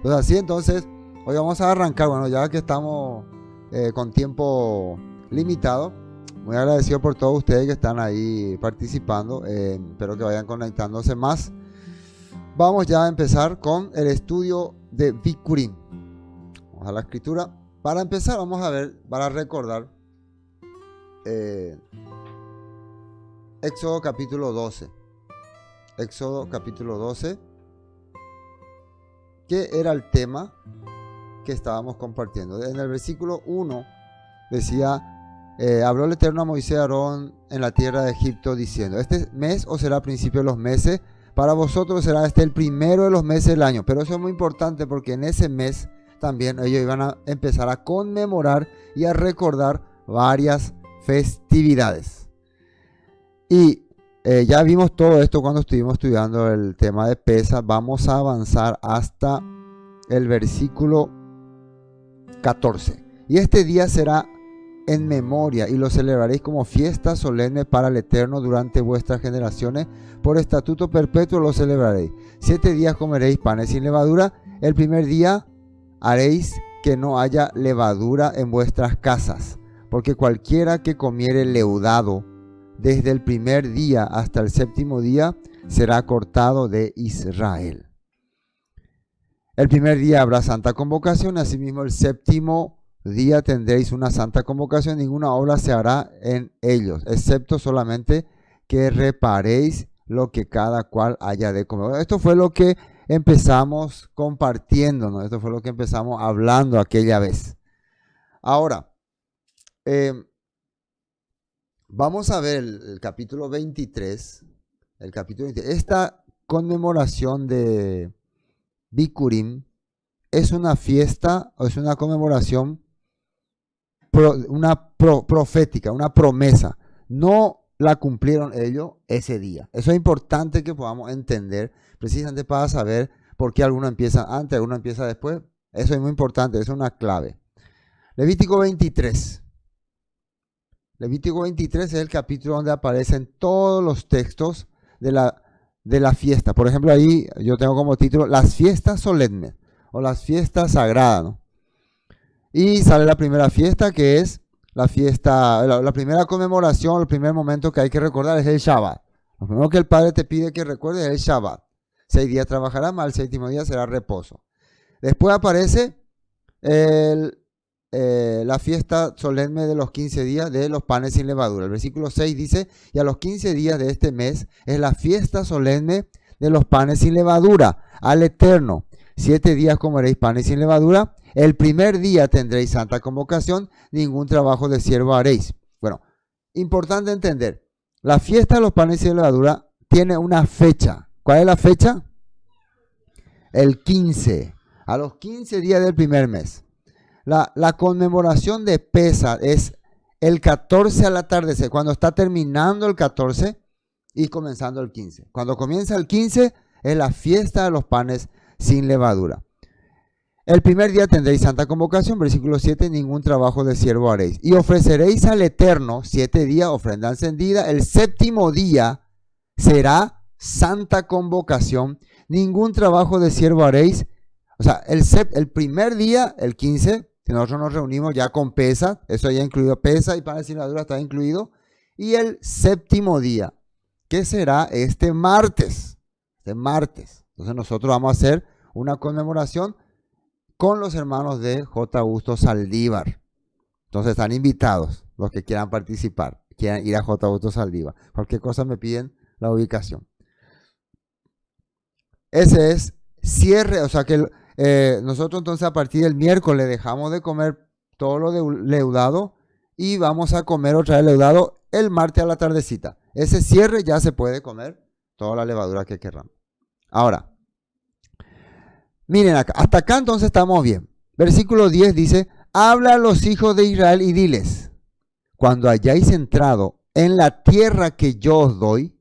Pues así entonces, hoy vamos a arrancar, bueno, ya que estamos con tiempo limitado, muy agradecido por todos ustedes que están ahí participando, espero que vayan conectándose más. Vamos ya a empezar con el estudio de Bikurim. Vamos a la escritura. Para empezar vamos a ver, para recordar, Éxodo capítulo 12. Éxodo capítulo 12, que era el tema que estábamos compartiendo. En el versículo 1 decía, habló el Eterno a Moisés y a Aarón en la tierra de Egipto diciendo, este mes os será principio de los meses, para vosotros será este el primero de los meses del año. Pero eso es muy importante porque en ese mes también ellos iban a empezar a conmemorar y a recordar varias festividades. Y ya vimos todo esto cuando estuvimos estudiando el tema de Pesaj. Vamos a avanzar hasta el versículo 14. Y este día será en memoria y lo celebraréis como fiesta solemne para el Eterno durante vuestras generaciones. Por estatuto perpetuo lo celebraréis. 7 días comeréis panes sin levadura. El primer día haréis que no haya levadura en vuestras casas, porque cualquiera que comiere leudado desde el primer día hasta el séptimo día será cortado de Israel. El primer día habrá santa convocación, asimismo el séptimo día tendréis una santa convocación, ninguna obra se hará en ellos, excepto solamente que reparéis lo que cada cual haya de comer. Esto fue lo que empezamos compartiendo, ¿no? Esto fue lo que empezamos hablando aquella vez. Ahora, vamos a ver el capítulo 23. El capítulo 23. Esta conmemoración de Bikurim es una fiesta, o es una conmemoración profética, una promesa. No la cumplieron ellos ese día. Eso es importante que podamos entender, precisamente para saber por qué alguno empieza antes, alguno empieza después. Eso es muy importante, eso es una clave. Levítico 23. Levítico 23 es el capítulo donde aparecen todos los textos de la fiesta. Por ejemplo, ahí yo tengo como título las fiestas solemnes o las fiestas sagradas, ¿no? Y sale la primera fiesta, que es la fiesta, la primera conmemoración, el primer momento que hay que recordar es el Shabbat. Lo primero que el Padre te pide que recuerdes es el Shabbat. 6 días trabajarás, más el séptimo día será reposo. Después aparece la fiesta solemne de los 15 días de los panes sin levadura. El versículo 6 dice, y a los 15 días de este mes es la fiesta solemne de los panes sin levadura al Eterno. 7 días comeréis panes sin levadura. El primer día tendréis santa convocación, ningún trabajo de siervo haréis. Bueno, importante entender, la fiesta de los panes sin levadura tiene una fecha. ¿Cuál es la fecha? El 15, a los 15 días del primer mes. La conmemoración de Pesaj es el 14 al atardecer, cuando está terminando el 14 y comenzando el 15. Cuando comienza el 15 es la fiesta de los panes sin levadura. El primer día tendréis santa convocación, versículo 7, ningún trabajo de siervo haréis. Y ofreceréis al Eterno 7 días ofrenda encendida. El séptimo día será santa convocación, ningún trabajo de siervo haréis. O sea, el primer día, el 15, que nosotros nos reunimos ya con Pesaj, eso ya incluido Pesaj y panes sin levadura está incluido. Y el séptimo día, que será este martes. Entonces nosotros vamos a hacer una conmemoración con los hermanos de J. Augusto Saldívar. Entonces están invitados los que quieran participar, quieran ir a J. Augusto Saldívar. Cualquier cosa me piden la ubicación. Ese es cierre, o sea que nosotros entonces a partir del miércoles dejamos de comer todo lo de leudado y vamos a comer otra vez leudado el martes a la tardecita. Ese cierre ya se puede comer toda la levadura que queramos. Ahora, miren acá, hasta acá entonces estamos bien. Versículo 10 dice, habla a los hijos de Israel y diles, cuando hayáis entrado en la tierra que yo os doy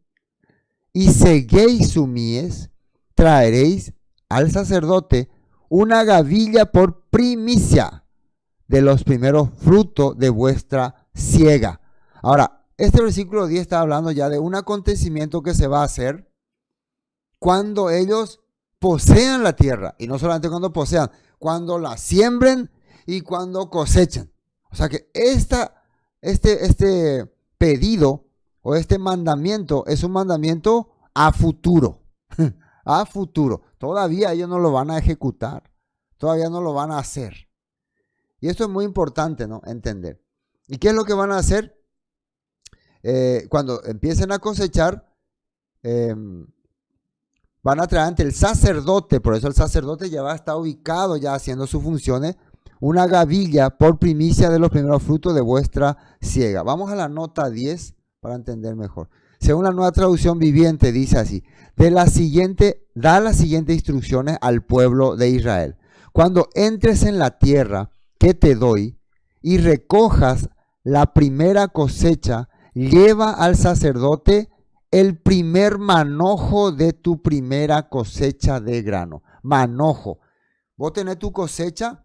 y seguéis su mies, traeréis al sacerdote una gavilla por primicia de los primeros frutos de vuestra siega. Ahora, este versículo 10 está hablando ya de un acontecimiento que se va a hacer cuando ellos posean la tierra. Y no solamente cuando posean, cuando la siembren y cuando cosechen. O sea que este pedido o este mandamiento es un mandamiento a futuro. A futuro. Todavía ellos no lo van a ejecutar. Todavía no lo van a hacer. Y esto es muy importante, ¿no? Entender. ¿Y qué es lo que van a hacer? Cuando empiecen a cosechar, van a traer ante el sacerdote, por eso el sacerdote ya va a estar ubicado, ya haciendo sus funciones, una gavilla por primicia de los primeros frutos de vuestra siega. Vamos a la nota 10 para entender mejor. Según la Nueva Traducción Viviente, dice así: da las siguientes instrucciones al pueblo de Israel. Cuando entres en la tierra que te doy y recojas la primera cosecha, lleva al sacerdote el primer manojo de tu primera cosecha de grano. Manojo. Vos tenés tu cosecha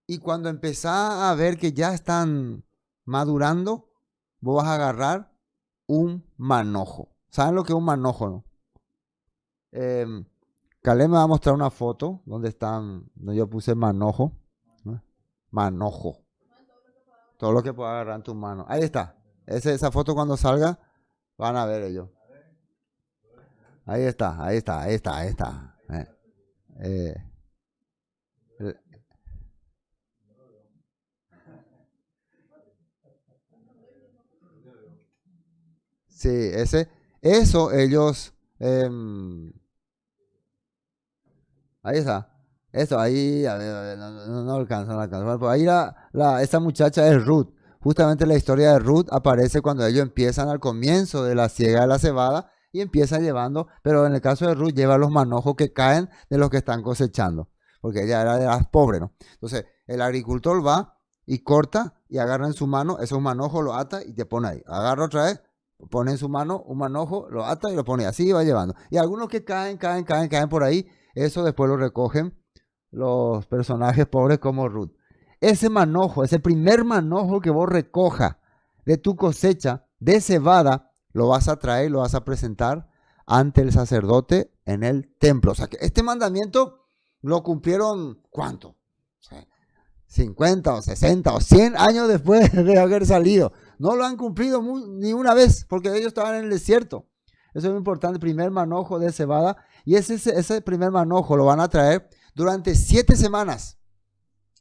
y cuando empezás a ver que ya están madurando, vos vas a agarrar un manojo. ¿Saben lo que es un manojo, no? Caleb me va a mostrar una foto donde yo puse manojo. ¿No? Manojo. Todo lo que puedas agarrar en tu mano. Ahí está. Esa foto cuando salga, van a ver ellos. Ahí está. Sí, eso ellos, ahí está. Eso, ahí, a ver, no alcanza. Bueno, ahí esa muchacha es Ruth. Justamente la historia de Ruth aparece cuando ellos empiezan al comienzo de la siega de la cebada y empiezan llevando, pero en el caso de Ruth lleva los manojos que caen de los que están cosechando, porque ella era de las pobres, ¿no? Entonces, el agricultor va y corta y agarra en su mano esos manojos, lo ata y te pone ahí. Agarra otra vez, pone en su mano un manojo, lo ata y lo pone así y va llevando. Y algunos que caen por ahí, eso después lo recogen los personajes pobres como Ruth. Ese manojo, ese primer manojo que vos recojas de tu cosecha de cebada, lo vas a traer, lo vas a presentar ante el sacerdote en el templo. O sea que este mandamiento lo cumplieron, ¿cuánto? 50 o 60 o 100 años después de haber salido. No lo han cumplido ni una vez porque ellos estaban en el desierto. Eso es muy importante, el primer manojo de cebada. Y ese primer manojo lo van a traer durante 7 semanas.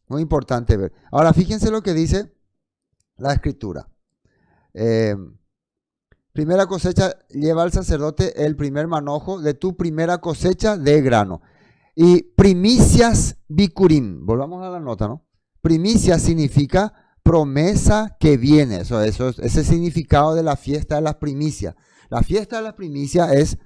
Muy importante ver. Ahora fíjense lo que dice la escritura. Primera cosecha, lleva al sacerdote el primer manojo de tu primera cosecha de grano. Y primicias bikurim. Volvamos a la nota, ¿no? Primicia significa promesa que viene. Eso es ese significado de la fiesta de las primicias. La fiesta de las primicias es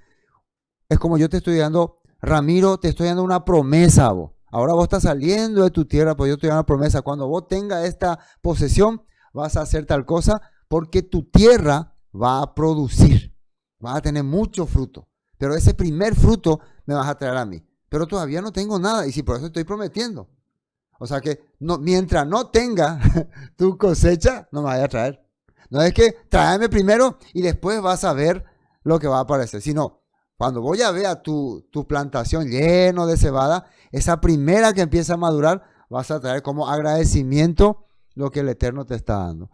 como yo te estoy dando, Ramiro, te estoy dando una promesa a vos. Ahora vos estás saliendo de tu tierra, pues yo te doy una promesa. Cuando vos tengas esta posesión, vas a hacer tal cosa porque tu tierra va a producir. Vas a tener mucho fruto. Pero ese primer fruto me vas a traer a mí. Pero todavía no tengo nada y si por eso estoy prometiendo. O sea que mientras no tenga tu cosecha, no me vaya a traer. No es que tráeme primero y después vas a ver lo que va a aparecer. Sino, cuando voy a ver a tu plantación lleno de cebada, esa primera que empieza a madurar, vas a traer como agradecimiento lo que el Eterno te está dando.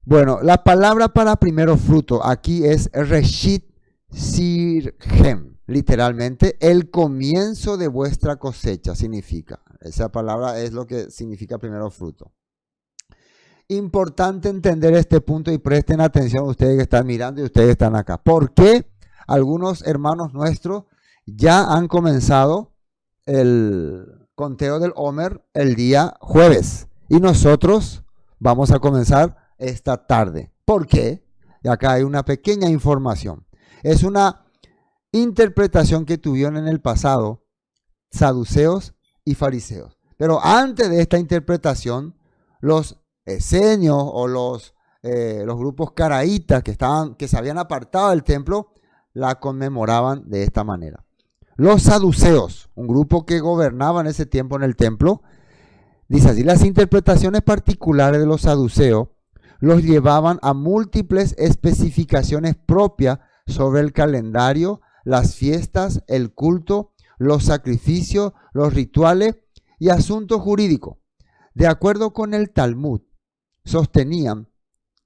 Bueno, la palabra para primero fruto aquí es Reshit Sirhem. Literalmente, el comienzo de vuestra cosecha significa. Esa palabra es lo que significa primero fruto. Importante entender este punto y presten atención ustedes que están mirando y ustedes que están acá. ¿Por qué algunos hermanos nuestros ya han comenzado el conteo del Omer el día jueves? Y nosotros vamos a comenzar esta tarde. ¿Por qué? Y acá hay una pequeña información. Es una interpretación que tuvieron en el pasado saduceos y fariseos. Pero antes de esta interpretación, los esenios o los grupos caraítas que se habían apartado del templo, la conmemoraban de esta manera. Los saduceos, un grupo que gobernaba en ese tiempo en el templo, dice así: las interpretaciones particulares de los saduceos los llevaban a múltiples especificaciones propias sobre el calendario, las fiestas, el culto, los sacrificios, los rituales y asuntos jurídicos. De acuerdo con el Talmud, sostenían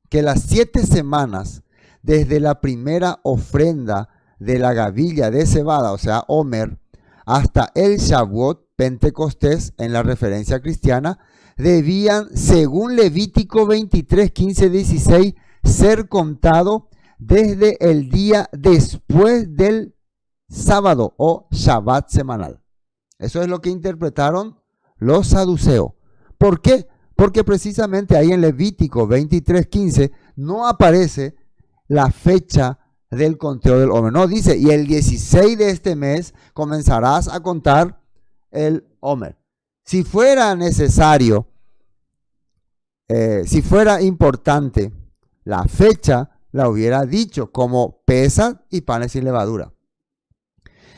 que las 7 semanas desde la primera ofrenda de la gavilla de cebada, o sea, Omer, hasta el Shavuot, Pentecostés, en la referencia cristiana, debían, según Levítico 23, 15, 16, ser contado desde el día después del sábado o Shabbat semanal. Eso es lo que interpretaron los saduceos. ¿Por qué? Porque precisamente ahí en Levítico 23, 15 no aparece la fecha del conteo del Omer. No, dice, y el 16 de este mes comenzarás a contar el Omer. Si fuera necesario, si fuera importante, la fecha la hubiera dicho como Pesaj y panes sin levadura.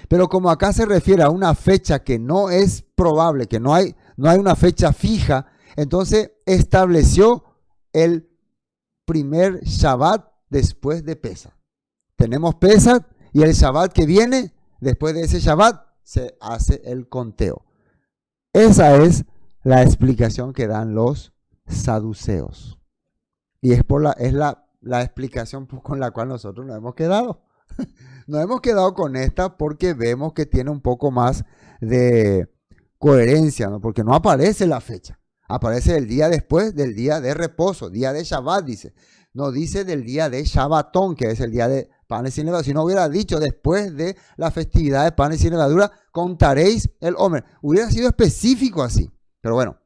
Pero como acá se refiere a una fecha que no es probable, que no hay una fecha fija, entonces estableció el primer Shabbat después de Pesaj. Tenemos Pesaj y el Shabbat que viene, después de ese Shabbat, se hace el conteo. Esa es la explicación que dan los saduceos. Y es la explicación con la cual nosotros nos hemos quedado. Nos hemos quedado con esta porque vemos que tiene un poco más de coherencia, ¿no? Porque no aparece la fecha. Aparece el día después del día de reposo, día de Shabbat, dice. No dice del día de Shabbatón, que es el día de panes sin levadura. Si no hubiera dicho después de la festividad de panes sin levadura, contaréis el Omer. Hubiera sido específico así. Pero bueno.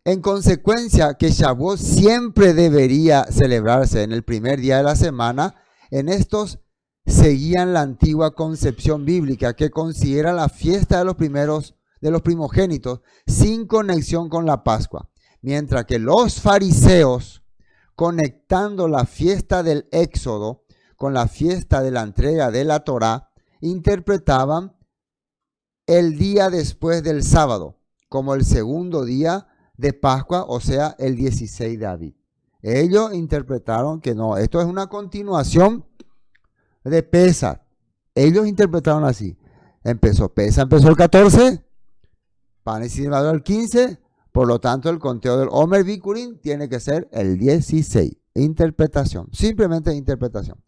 En consecuencia que Shavuot siempre debería celebrarse en el primer día de la semana, en estos seguían la antigua concepción bíblica que considera la fiesta de los primogénitos sin conexión con la Pascua, mientras que los fariseos, conectando la fiesta del Éxodo con la fiesta de la entrega de la Torá, interpretaban el día después del sábado como el segundo día de Pascua, o sea, el 16 de Abib. Ellos interpretaron que no, esto es una continuación de Pesaj. Ellos interpretaron así. Pesaj empezó el 14, panes sin levadura el 15, por lo tanto el conteo del Omer Bikurim tiene que ser el 16. Interpretación, simplemente interpretación.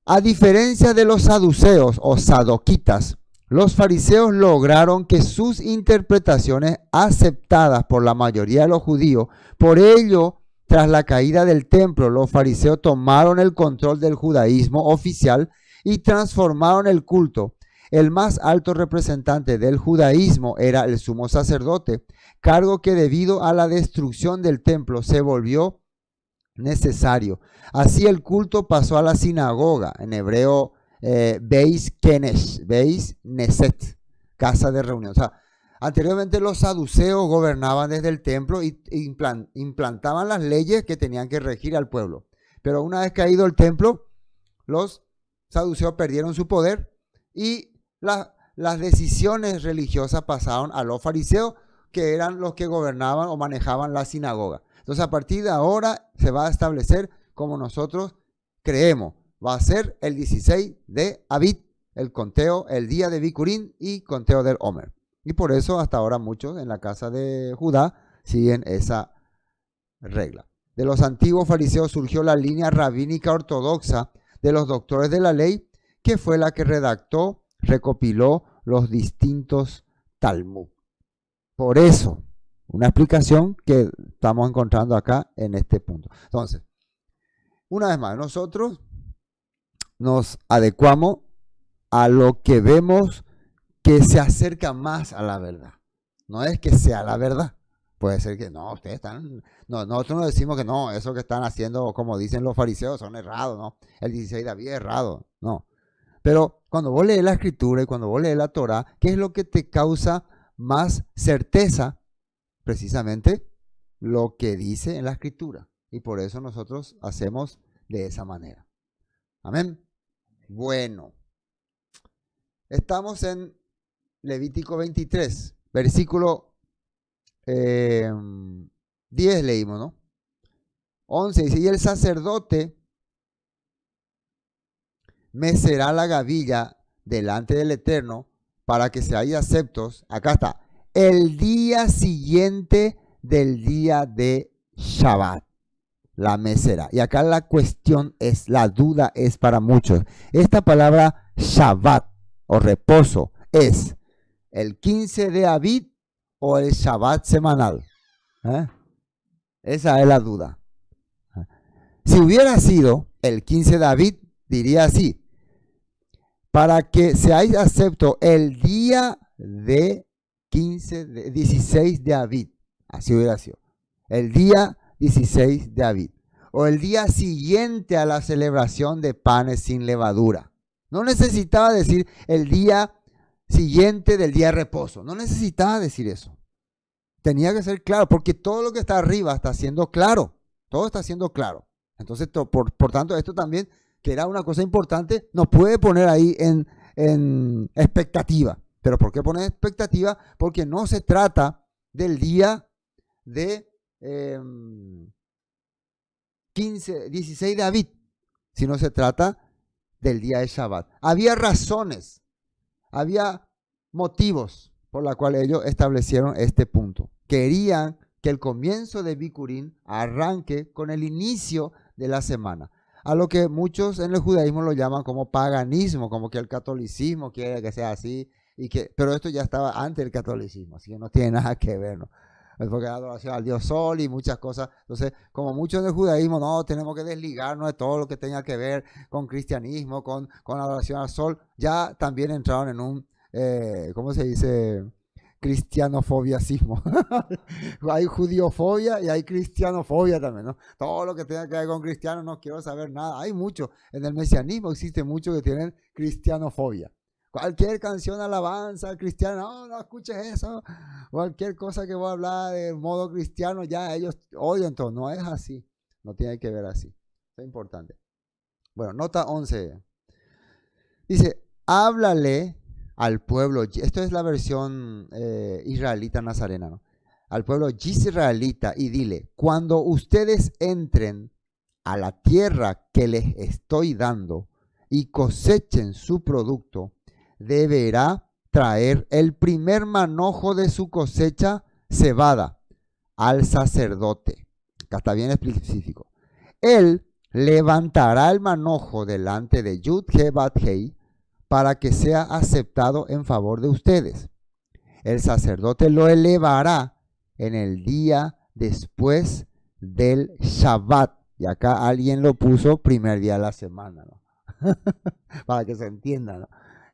A diferencia de los saduceos o sadoquitas, los fariseos lograron que sus interpretaciones aceptadas por la mayoría de los judíos. Por ello, tras la caída del templo, los fariseos tomaron el control del judaísmo oficial y transformaron el culto. El más alto representante del judaísmo era el sumo sacerdote, cargo que debido a la destrucción del templo se volvió necesario. Así el culto pasó a la sinagoga, en hebreo Beis Neset, casa de reunión. O sea, anteriormente los saduceos gobernaban desde el templo y implantaban las leyes que tenían que regir al pueblo. Pero una vez caído el templo, los saduceos perdieron su poder y las decisiones religiosas pasaron a los fariseos, que eran los que gobernaban o manejaban la sinagoga. Entonces, a partir de ahora se va a establecer como nosotros creemos. Va a ser el 16 de Abib, el conteo, el día de Bikurim y conteo del Omer. Y por eso hasta ahora muchos en la casa de Judá siguen esa regla. De los antiguos fariseos surgió la línea rabínica ortodoxa de los doctores de la ley, que fue la que recopiló los distintos Talmud. Por eso, una explicación que estamos encontrando acá en este punto. Entonces, una vez más, nosotros nos adecuamos a lo que vemos que se acerca más a la verdad. No es que sea la verdad. Puede ser que no, ustedes están... No, nosotros no decimos que no, eso que están haciendo, como dicen los fariseos, son errados, ¿no? El 16 de Abib es errado, no. Pero cuando vos lees la escritura y cuando vos lees la Torah, ¿qué es lo que te causa más certeza? Precisamente lo que dice en la escritura. Y por eso nosotros hacemos de esa manera. Amén. Bueno, estamos en Levítico 23, versículo 10 leímos, ¿no? 11 dice, y el sacerdote mecerá la gavilla delante del Eterno para que seáis aceptos. Acá está. El día siguiente del día de Shabbat. La mecerá. Y acá la cuestión es, la duda es para muchos. Esta palabra Shabbat o reposo es el 15 de Abib o el Shabbat semanal. Esa es la duda. Si hubiera sido el 15 de Abib, diría así: para que seáis acepto el día de 16 de Abib. Así hubiera sido. El día 16 de Abib. O el día siguiente a la celebración de panes sin levadura. No necesitaba decir el día siguiente del día de reposo. No necesitaba decir eso. Tenía que ser claro, porque todo lo que está arriba está siendo claro. Todo está siendo claro. Entonces, por tanto, esto también, que era una cosa importante, nos puede poner ahí en expectativa. ¿Pero por qué poner expectativa? Porque no se trata del día de 16 de Abib, sino se trata del día de Shabbat. Había razones, había motivos por los cuales ellos establecieron este punto. Querían que el comienzo de Bikurim arranque con el inicio de la semana, a lo que muchos en el judaísmo lo llaman como paganismo, como que el catolicismo quiere que sea así, pero esto ya estaba antes del catolicismo, así que no tiene nada que ver, ¿no? Porque la adoración al Dios Sol y muchas cosas. Entonces, como muchos en el judaísmo, no, tenemos que desligarnos de todo lo que tenga que ver con cristianismo, con adoración al Sol, ya también entraron en un, ¿cómo se dice? Cristianofobiacismo. Hay judiofobia y hay cristianofobia también, ¿no? Todo lo que tenga que ver con cristianos, no quiero saber nada. Hay mucho, en el mesianismo existe mucho que tienen cristianofobia. Cualquier canción alabanza cristiana, no escuches eso. Cualquier cosa que voy a hablar de modo cristiano, ya ellos oyen todo. No es así. No tiene que ver así. Es importante. Bueno, nota 11. Dice, háblale al pueblo. Esto es la versión israelita nazarena, ¿no? Al pueblo israelita y dile, cuando ustedes entren a la tierra que les estoy dando y cosechen su producto, deberá traer el primer manojo de su cosecha cebada al sacerdote. Acá está bien específico. Él levantará el manojo delante de Yud-He-Bat-Hei para que sea aceptado en favor de ustedes. El sacerdote lo elevará en el día después del Shabbat. Y acá alguien lo puso primer día de la semana, ¿no? Para que se entienda, ¿no?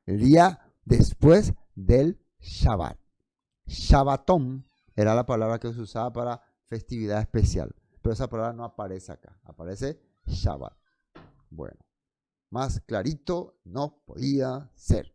El día después del Shabbat. Shabbatón era la palabra que se usaba para festividad especial. Pero esa palabra no aparece acá. Aparece Shabbat. Bueno, más clarito no podía ser.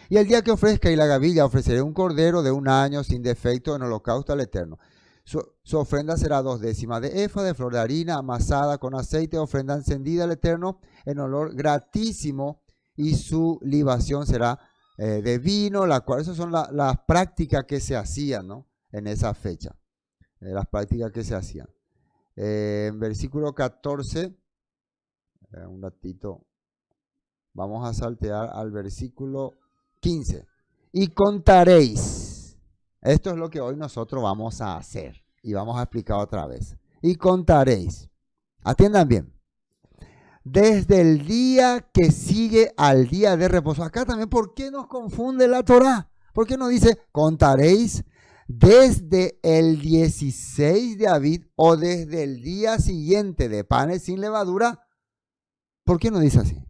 Y el día que ofrezca y la gavilla, ofreceré un cordero de 1 año sin defecto en holocausto al Eterno. Su ofrenda será 2/10 de efa de flor de harina amasada con aceite, ofrenda encendida al Eterno en olor gratísimo, y su libación será de vino, esas son las prácticas que se hacían, ¿no? En esa fecha, las prácticas que se hacían. En versículo 14, un ratito, vamos a saltear al versículo 15. Y contaréis, esto es lo que hoy nosotros vamos a hacer y vamos a explicar otra vez. Y contaréis, atiendan bien, desde el día que sigue al día de reposo. Acá también, ¿por qué nos confunde la Torá? ¿Por qué nos dice contaréis desde el 16 de Abib o desde el día siguiente de panes sin levadura? ¿Por qué no dice así?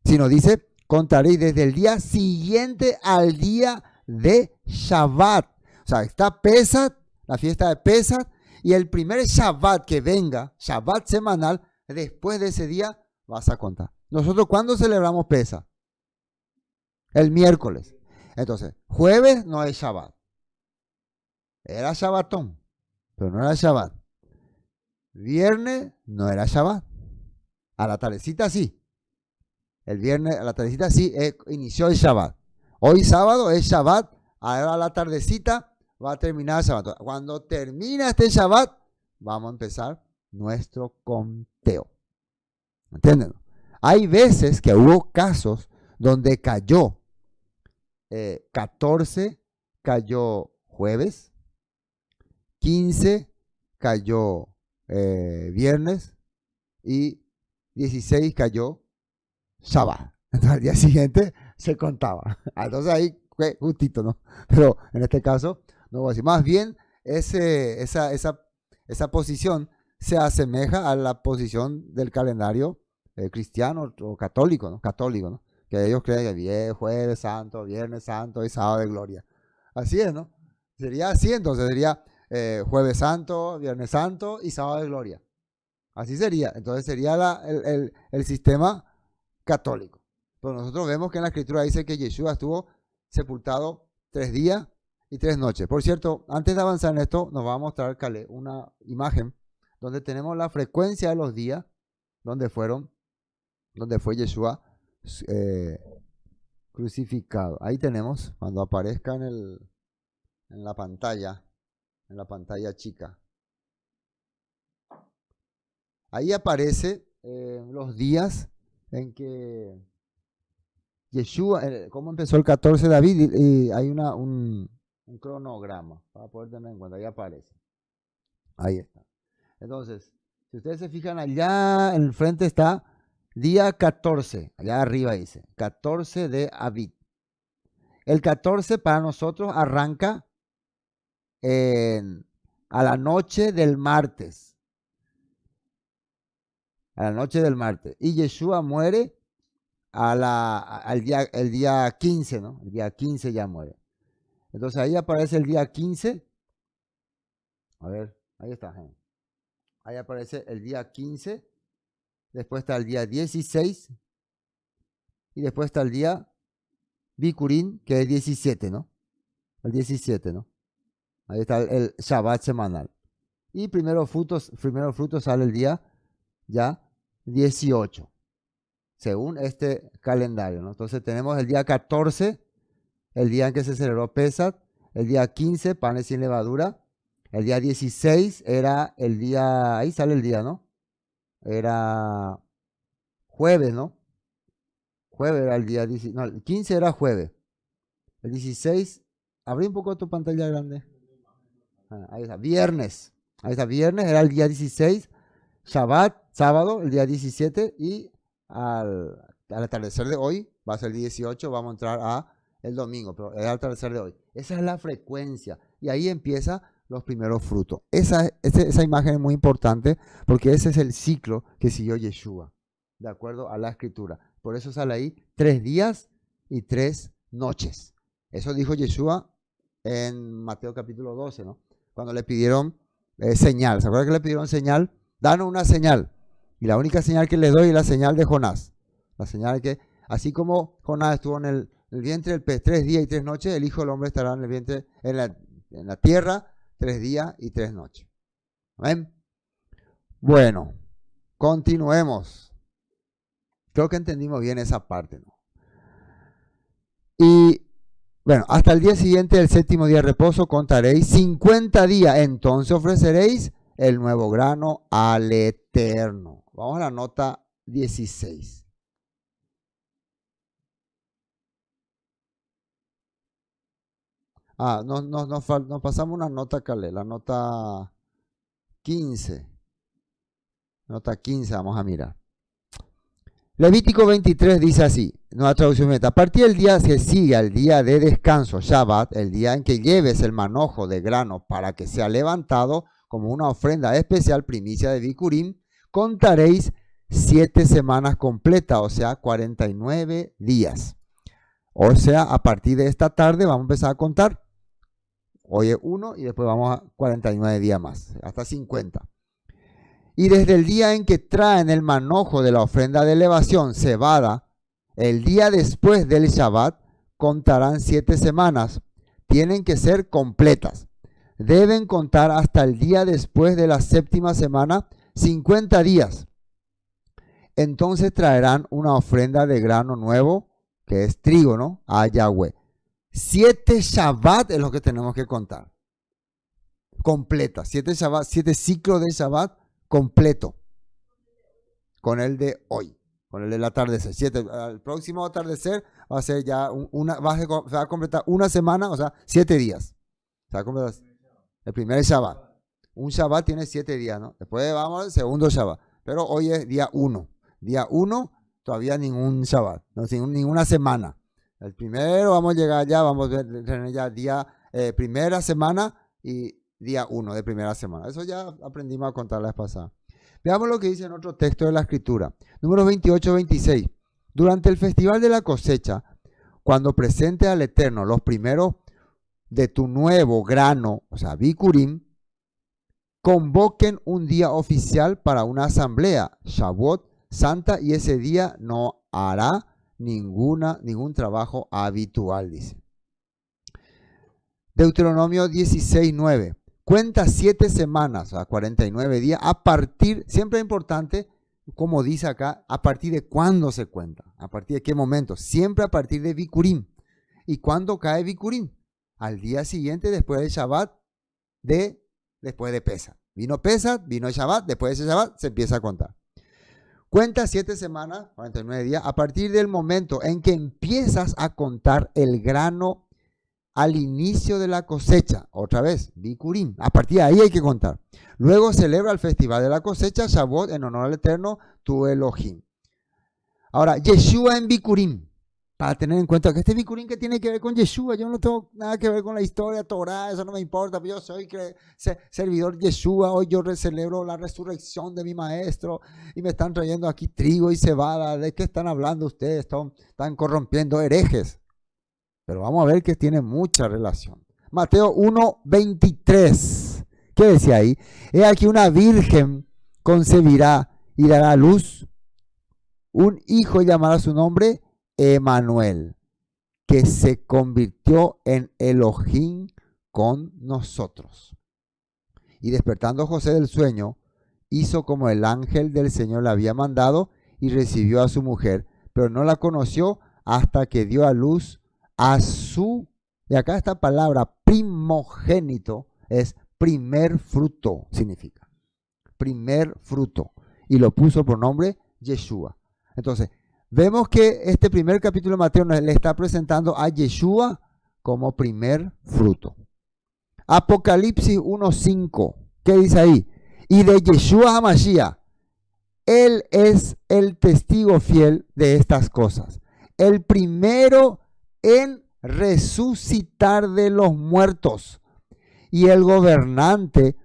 Si nos dice contaréis desde el día siguiente al día de Shabbat. O sea, está Pesach, la fiesta de Pesach, y el primer Shabbat que venga, Shabbat semanal, después de ese día vas a contar. Nosotros, ¿cuándo celebramos Pesach? El miércoles. Entonces, jueves no es Shabbat. Era Shabbatón, pero no era Shabbat. Viernes no era Shabbat. A la tardecita sí. El viernes a la tardecita sí inició el Shabbat. Hoy sábado es Shabbat. Ahora a la tardecita va a terminar el Shabbat. Cuando termina este Shabbat, vamos a empezar nuestro conteo. ¿Entienden? Hay veces que hubo casos donde cayó 14 cayó jueves, 15 cayó viernes y 16 cayó sábado. Entonces al día siguiente se contaba. Entonces ahí fue justito, ¿no? Pero en este caso, no voy a decir. Más bien, esa posición se asemeja a la posición del calendario cristiano o católico, ¿no? Católico, ¿no? Que ellos creen que jueves santo, viernes santo y sábado de gloria. Así es, ¿no? Sería así, entonces sería jueves santo, viernes santo y sábado de gloria. Así sería. Entonces sería el sistema católico. Pero nosotros vemos que en la escritura dice que Yeshua estuvo sepultado 3 días y 3 noches. Por cierto, antes de avanzar en esto, nos va a mostrar Caleb una imagen donde tenemos la frecuencia de los días donde fue Yeshua crucificado. Ahí tenemos, cuando aparezca en la pantalla chica. Ahí aparece los días en que Yeshua, cómo empezó el 14 de David, y hay un cronograma para poder tener en cuenta. Ahí aparece. Ahí está. Entonces, si ustedes se fijan allá en el frente está día 14, allá arriba dice, 14 de Abid. El 14 para nosotros arranca a la noche del martes. A la noche del martes. Y Yeshua muere el día 15, ¿no? El día 15 ya muere. Entonces ahí aparece el día 15. A ver, ahí está. Ahí aparece el día 15. Después está el día 16. Y después está el día Bikurim, que es 17, ¿no? El 17, ¿no? Ahí está el Shabbat semanal. Y primero frutos sale el día ya 18, según este calendario, ¿no? Entonces tenemos el día 14, el día en que se celebró Pesach, el día 15, panes sin levadura, el día 16 era el día, ahí sale el día, ¿no? Era jueves, ¿no? Jueves era el día 16, no, el 15 era jueves, el 16, abrí un poco tu pantalla grande, ahí está, viernes, era el día 16, Shabbat, sábado, el día 17 y al atardecer de hoy, va a ser el 18, vamos a entrar a el domingo, pero es al atardecer de hoy. Esa es la frecuencia y ahí empieza los primeros frutos. Esa imagen es muy importante porque ese es el ciclo que siguió Yeshua, de acuerdo a la escritura. Por eso sale ahí 3 días y 3 noches. Eso dijo Yeshua en Mateo capítulo 12, ¿no? Cuando le pidieron señal. ¿Se acuerdan que le pidieron señal? Danos una señal. Y la única señal que les doy es la señal de Jonás. La señal que, así como Jonás estuvo en el vientre del pez 3 días y 3 noches, el Hijo del Hombre estará en el vientre, en la tierra 3 días y 3 noches. ¿Amén? Bueno, continuemos. Creo que entendimos bien esa parte, ¿no? Y bueno, hasta el día siguiente del 7º día de reposo contaréis 50 días, entonces ofreceréis el nuevo grano al Eterno. Vamos a la nota 16. Nos pasamos una nota, Calé, la nota 15. Nota 15, vamos a mirar. Levítico 23 dice así, nueva traducción meta, a partir del día que sigue al día de descanso, Shabbat, el día en que lleves el manojo de grano para que sea levantado como una ofrenda especial, primicia de Bikurim, contaréis 7 semanas completas, o sea, 49 días. O sea, a partir de esta tarde vamos a empezar a contar. Hoy es 1 y después vamos a 49 días más, hasta 50. Y desde el día en que traen el manojo de la ofrenda de elevación cebada, el día después del Shabbat, contarán 7 semanas. Tienen que ser completas. Deben contar hasta el día después de la 7ª semana, 50 días. Entonces traerán una ofrenda de grano nuevo, que es trigo, ¿no? A Yahweh. 7 Shabbat es lo que tenemos que contar. Completa. 7 Shabbat, 7 ciclos de Shabbat completo. Con el de hoy. con el atardecer, 7, el próximo atardecer va a ser ya se va a completar una semana, o sea, 7 días. Se va a completar el primer Shabbat. Un Shabbat tiene 7 días, ¿no? Después vamos al segundo Shabbat. Pero hoy es día 1. Día 1, todavía ningún Shabbat, no, ninguna semana. El primero vamos a llegar ya, vamos a tener ya día primera semana y día 1 de primera semana. Eso ya aprendimos a contar la vez pasada. Veamos lo que dice en otro texto de la Escritura. Números 28-26. Durante el festival de la cosecha, cuando presentes al Eterno los primeros de tu nuevo grano, o sea, Bikurim, convoquen un día oficial para una asamblea, Shavuot, santa, y ese día no hará ningún trabajo habitual, dice. Deuteronomio 16:9. Cuenta 7 semanas, o sea, 49 días, a partir, siempre es importante, como dice acá, a partir de cuándo se cuenta, a partir de qué momento, siempre a partir de Bikurim. ¿Y cuándo cae Bikurim? Al día siguiente, después del Shabbat, después de Pesach. Vino Pesach, vino el Shabbat, después de ese Shabbat se empieza a contar. Cuenta 7 semanas, 49 días, a partir del momento en que empiezas a contar el grano al inicio de la cosecha. Otra vez, Bikurim. A partir de ahí hay que contar. Luego celebra el festival de la cosecha, Shavuot, en honor al Eterno, tu Elohim. Ahora, Yeshua en Bikurim. Para tener en cuenta que este Bikurim que tiene que ver con Yeshua, yo no tengo nada que ver con la historia, Torah, eso no me importa, yo soy servidor de Yeshua, hoy yo celebro la resurrección de mi maestro y me están trayendo aquí trigo y cebada, ¿de qué están hablando ustedes? Están corrompiendo herejes. Pero vamos a ver que tiene mucha relación. Mateo 1:23, ¿qué decía ahí? He aquí una virgen concebirá y dará a luz un hijo y llamará su nombre Emanuel, que se convirtió en Elohim con nosotros. Y despertando José del sueño, hizo como el ángel del Señor le había mandado y recibió a su mujer, pero no la conoció hasta que dio a luz a su, y acá esta palabra primogénito es primer fruto, significa primer fruto, y lo puso por nombre Yeshua. Entonces, vemos que este primer capítulo de Mateo le está presentando a Yeshua como primer fruto. Apocalipsis 1:5, ¿qué dice ahí? Y de Yeshua HaMashiach, él es el testigo fiel de estas cosas, el primero en resucitar de los muertos y el gobernante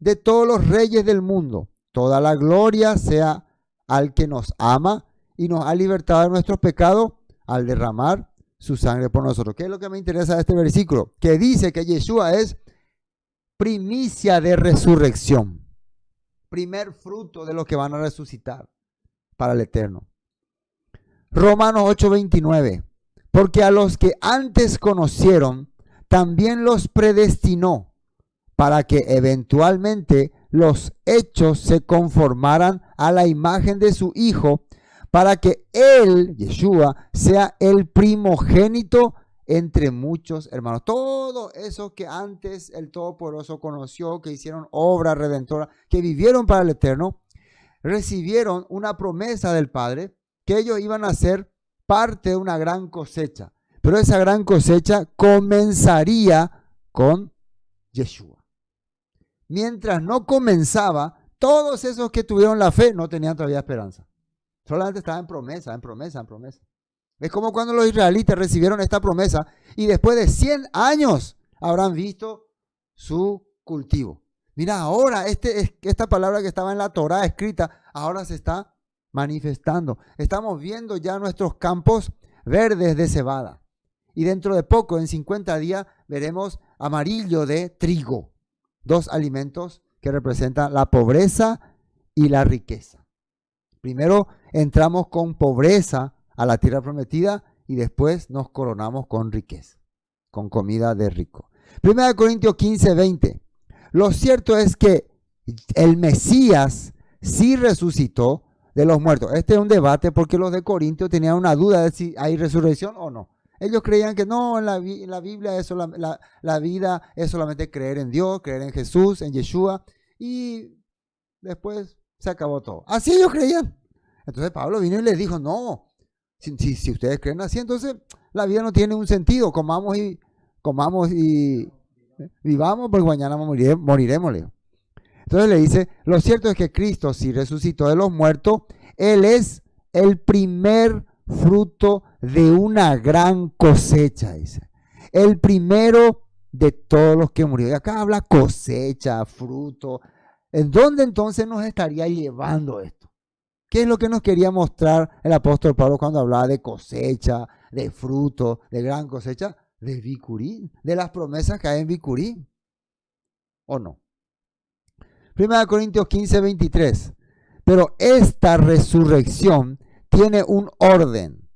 de todos los reyes del mundo. Toda la gloria sea al que nos ama y nos ha libertado de nuestros pecados al derramar su sangre por nosotros. ¿Qué es lo que me interesa de este versículo? Que dice que Yeshua es primicia de resurrección, primer fruto de los que van a resucitar para el eterno. Romanos 8:29. Porque a los que antes conocieron, también los predestinó para que eventualmente los hechos se conformaran a la imagen de su Hijo, para que él, Yeshua, sea el primogénito entre muchos hermanos. Todo eso que antes el Todopoderoso conoció, que hicieron obra redentora, que vivieron para el Eterno, recibieron una promesa del Padre que ellos iban a ser parte de una gran cosecha. Pero esa gran cosecha comenzaría con Yeshua. Mientras no comenzaba, todos esos que tuvieron la fe no tenían todavía esperanza. Solamente estaban en promesa, en promesa, en promesa. Es como cuando los israelitas recibieron esta promesa y después de 100 años habrán visto su cultivo. Mira, ahora esta palabra que estaba en la Torá escrita, ahora se está manifestando. Estamos viendo ya nuestros campos verdes de cebada. Y dentro de poco, en 50 días, veremos amarillo de trigo. Dos alimentos que representan la pobreza y la riqueza. Primero entramos con pobreza a la tierra prometida y después nos coronamos con riqueza, con comida de rico. 1 Corintios 15:20. Lo cierto es que el Mesías sí resucitó de los muertos. Este es un debate porque los de Corintios tenían una duda de si hay resurrección o no. Ellos creían que no, en la Biblia la vida es solamente creer en Dios, creer en Jesús, en Yeshua, y después se acabó todo. Así ellos creían. Entonces Pablo vino y les dijo, no, si ustedes creen así, entonces la vida no tiene un sentido, comamos y vivamos, porque mañana moriremos. Entonces le dice, lo cierto es que Cristo, si resucitó de los muertos, Él es el primer fruto de una gran cosecha, dice. El primero de todos los que murieron. Y acá habla cosecha, fruto. ¿En dónde entonces nos estaría llevando esto? ¿Qué es lo que nos quería mostrar el apóstol Pablo cuando hablaba de cosecha, de fruto, de gran cosecha? De Bicurín, de las promesas que hay en Bicurín. ¿O no? 1 Corintios 15, 23. Pero esta resurrección tiene un orden.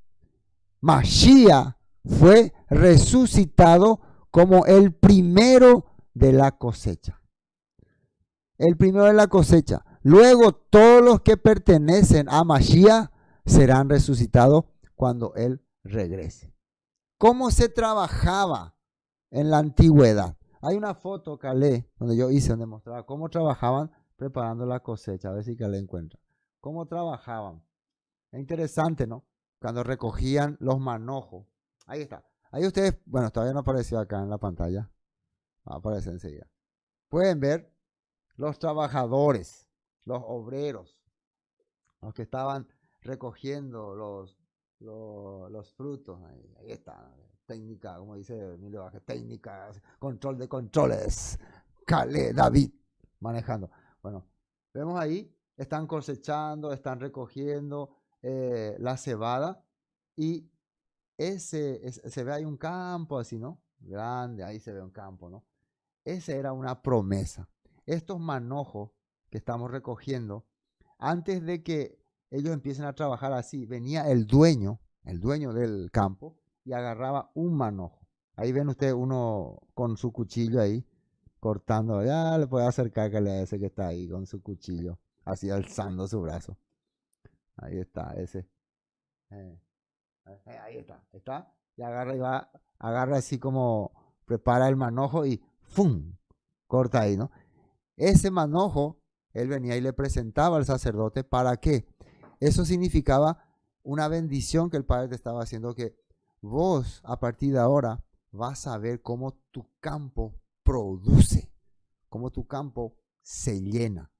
Mashiach fue resucitado como el primero de la cosecha. El primero de la cosecha. Luego todos los que pertenecen a Mashiach serán resucitados cuando Él regrese. ¿Cómo se trabajaba en la antigüedad? Hay una foto, Calé, donde yo hice, donde mostraba cómo trabajaban preparando la cosecha. A ver si Calé encuentra. ¿Cómo trabajaban? Es interesante, ¿no? Cuando recogían los manojos. Ahí está. Ahí ustedes, bueno, todavía no apareció acá en la pantalla. Va a aparecer enseguida. Pueden ver los trabajadores, los obreros, los que estaban recogiendo los frutos. Ahí está. Técnica, como dice Emilio Vázquez, técnicas, control de controles. Calé, David, manejando. Bueno, vemos ahí, están cosechando, están recogiendo la cebada y se ve ahí un campo así, ¿no? Grande, ahí se ve un campo, ¿no? Esa era una promesa. Estos manojos que estamos recogiendo, antes de que ellos empiecen a trabajar así, venía el dueño del campo, y agarraba un manojo. Ahí ven ustedes uno con su cuchillo ahí, cortando. Ya le puede acercar que a ese que está ahí con su cuchillo, así alzando su brazo. Ahí está, ese. Eh, ahí está. Y agarra así como prepara el manojo y ¡fum! Corta ahí, ¿no? Ese manojo, él venía y le presentaba al sacerdote. ¿Para qué? Eso significaba una bendición que el Padre te estaba haciendo, que vos a partir de ahora vas a ver cómo tu campo produce, cómo tu campo se llena.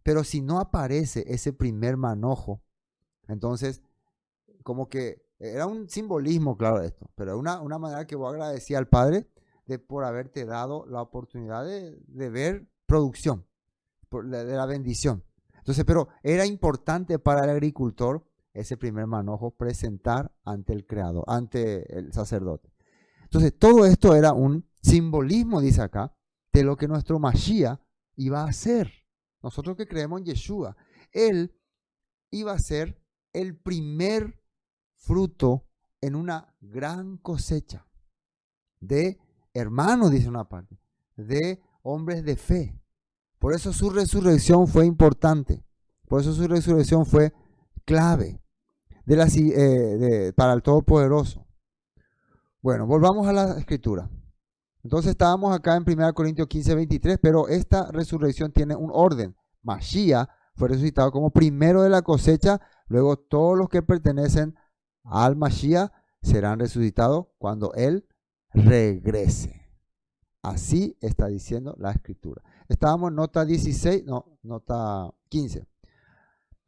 Pero si no aparece ese primer manojo, entonces como que era un simbolismo, claro, de esto, pero una manera que vos agradecía al Padre de por haberte dado la oportunidad de ver producción, de la bendición. Entonces, pero era importante para el agricultor ese primer manojo presentar ante el creador, ante el sacerdote. Entonces, todo esto era un simbolismo, dice acá, de lo que nuestro Mashiach iba a hacer. Nosotros que creemos en Yeshua, él iba a ser el primer fruto en una gran cosecha de hermanos, dice una parte, de hombres de fe. Por eso su resurrección fue importante. Por eso su resurrección fue clave para el Todopoderoso. Bueno, volvamos a la escritura. Entonces estábamos acá en 1 Corintios 15, 23, pero esta resurrección tiene un orden. Mashiach fue resucitado como primero de la cosecha, luego todos los que pertenecen al Mashiach serán resucitados cuando Él regrese. Así está diciendo la escritura. Estábamos en nota 15.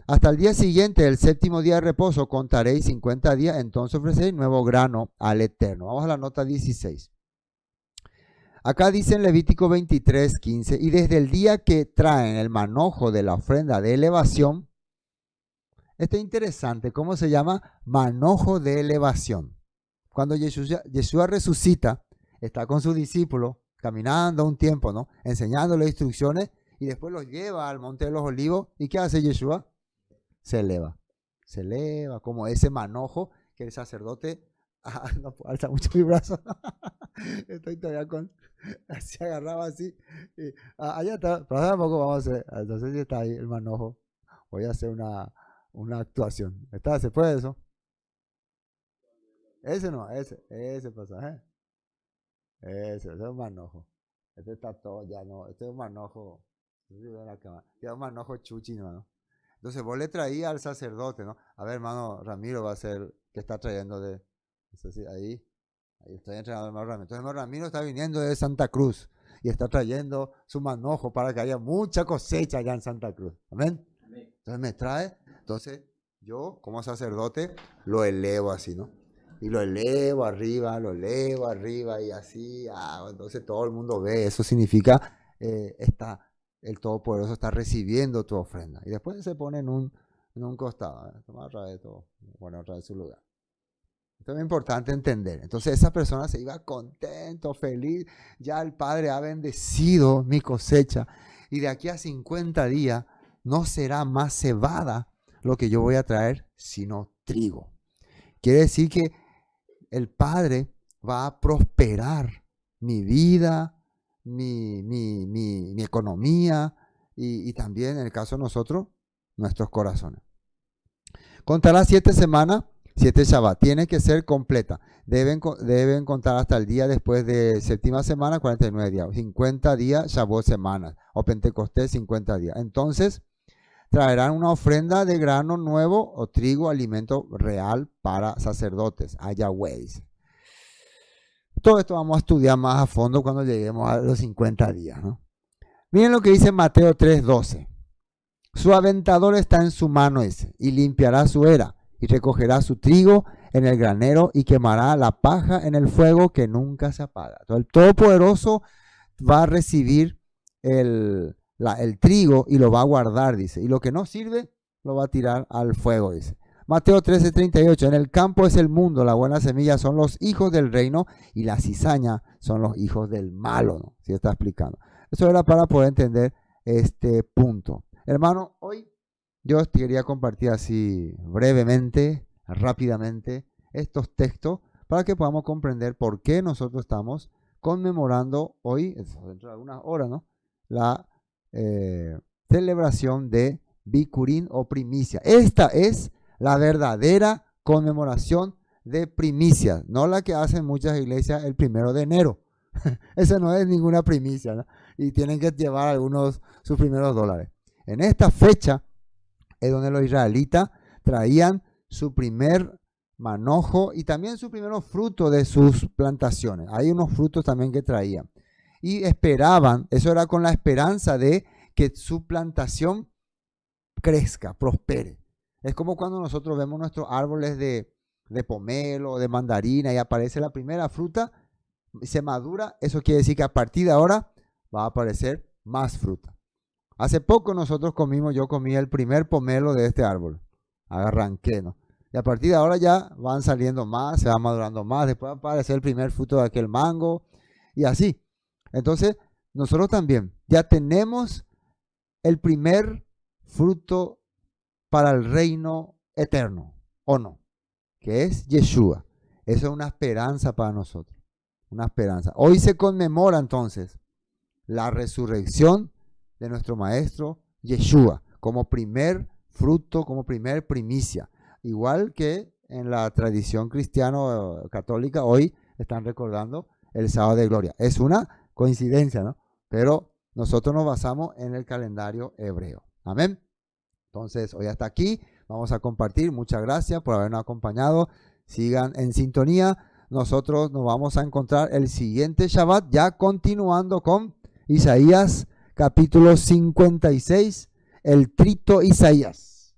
Hasta el día siguiente, el séptimo día de reposo, contaréis 50 días, entonces ofreceréis nuevo grano al Eterno. Vamos a la nota 16. Acá dice en Levítico 23, 15, y desde el día que traen el manojo de la ofrenda de elevación, esto es interesante, ¿cómo se llama? Manojo de elevación. Cuando Yeshua resucita, está con sus discípulos, caminando un tiempo, ¿no? Enseñándole instrucciones, y después los lleva al Monte de los Olivos. ¿Y qué hace Yeshua? Se eleva, como ese manojo que el sacerdote, no puedo alzar mucho mi brazo, estoy todavía se agarraba así, y, allá está, pero tampoco vamos a hacer, no sé si está ahí el manojo, voy a hacer una actuación, ¿se puede eso? Ese no, ese pasaje, ese es un manojo, este está todo ya, no, este es un manojo, no sé si ven acá, es un manojo chuchi, ¿no? Entonces vos le traías al sacerdote, ¿no? A ver, hermano Ramiro va a ser, ¿qué está trayendo de? No sé si ahí está entrenando el hermano Ramiro. Entonces el hermano Ramiro está viniendo de Santa Cruz y está trayendo su manojo para que haya mucha cosecha allá en Santa Cruz. Amén. Entonces me trae, entonces yo como sacerdote lo elevo así, ¿no? Y lo elevo arriba y así, entonces todo el mundo ve, eso significa, el Todopoderoso está recibiendo tu ofrenda. Y después se pone en un costado, toma otra vez todo, bueno, otra vez su lugar. Esto es muy importante entender. Entonces esa persona se iba contento, feliz, ya el Padre ha bendecido mi cosecha y de aquí a 50 días no será más cebada lo que yo voy a traer, sino trigo. Quiere decir que el Padre va a prosperar mi vida, mi economía y también, en el caso de nosotros, nuestros corazones. Contará 7 semanas, 7 Shabbat. Tiene que ser completa. Deben contar hasta el día después de séptima semana, 49 días. 50 días, Shabbat semanas. O Pentecostés, 50 días. Entonces, traerán una ofrenda de grano nuevo o trigo, alimento real para sacerdotes, a Yahweh, dice. Todo esto vamos a estudiar más a fondo cuando lleguemos a los 50 días, ¿no? Miren lo que dice Mateo 3:12. Su aventador está en su mano, dice, y limpiará su era, y recogerá su trigo en el granero, y quemará la paja en el fuego que nunca se apaga. Entonces, el Todopoderoso va a recibir el trigo y lo va a guardar, dice. Y lo que no sirve, lo va a tirar al fuego, dice. Mateo 13:38. En el campo es el mundo, la buena semilla son los hijos del reino y la cizaña son los hijos del malo, ¿no? ¿Sí está explicando? Eso era para poder entender este punto. Hermano, hoy yo te quería compartir así brevemente, rápidamente, estos textos para que podamos comprender por qué nosotros estamos conmemorando hoy, dentro de algunas horas, ¿no?, la celebración de Bikurín o primicia. Esta es la verdadera conmemoración de primicias, no la que hacen muchas iglesias el 1 de enero. Esa no es ninguna primicia, ¿no? Y tienen que llevar algunos sus primeros dólares. En esta fecha es donde los israelitas traían su primer manojo y también su primer fruto de sus plantaciones. Hay unos frutos también que traían. Y esperaban, eso era con la esperanza de que su plantación crezca, prospere. Es como cuando nosotros vemos nuestros árboles de pomelo, de mandarina y aparece la primera fruta, se madura, eso quiere decir que a partir de ahora va a aparecer más fruta. Hace poco yo comí el primer pomelo de este árbol, arranqué, ¿no? Y a partir de ahora ya van saliendo más, se va madurando más, después va a aparecer el primer fruto de aquel mango y así. Entonces, nosotros también ya tenemos el primer fruto para el reino eterno, ¿o no? Que es Yeshua. Eso es una esperanza para nosotros, una esperanza. Hoy se conmemora entonces la resurrección de nuestro maestro Yeshua como primer fruto, como primer primicia. Igual que en la tradición cristiano-católica, hoy están recordando el sábado de gloria. Es una coincidencia, ¿no? Pero nosotros nos basamos en el calendario hebreo. Amén. Entonces, hoy hasta aquí vamos a compartir. Muchas gracias por habernos acompañado. Sigan en sintonía. Nosotros nos vamos a encontrar el siguiente Shabbat, ya continuando con Isaías capítulo 56, el trito Isaías.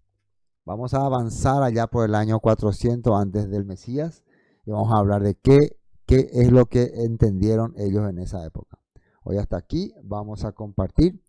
Vamos a avanzar allá por el año 400 antes del Mesías y vamos a hablar de qué es lo que entendieron ellos en esa época. Hoy hasta aquí vamos a compartir.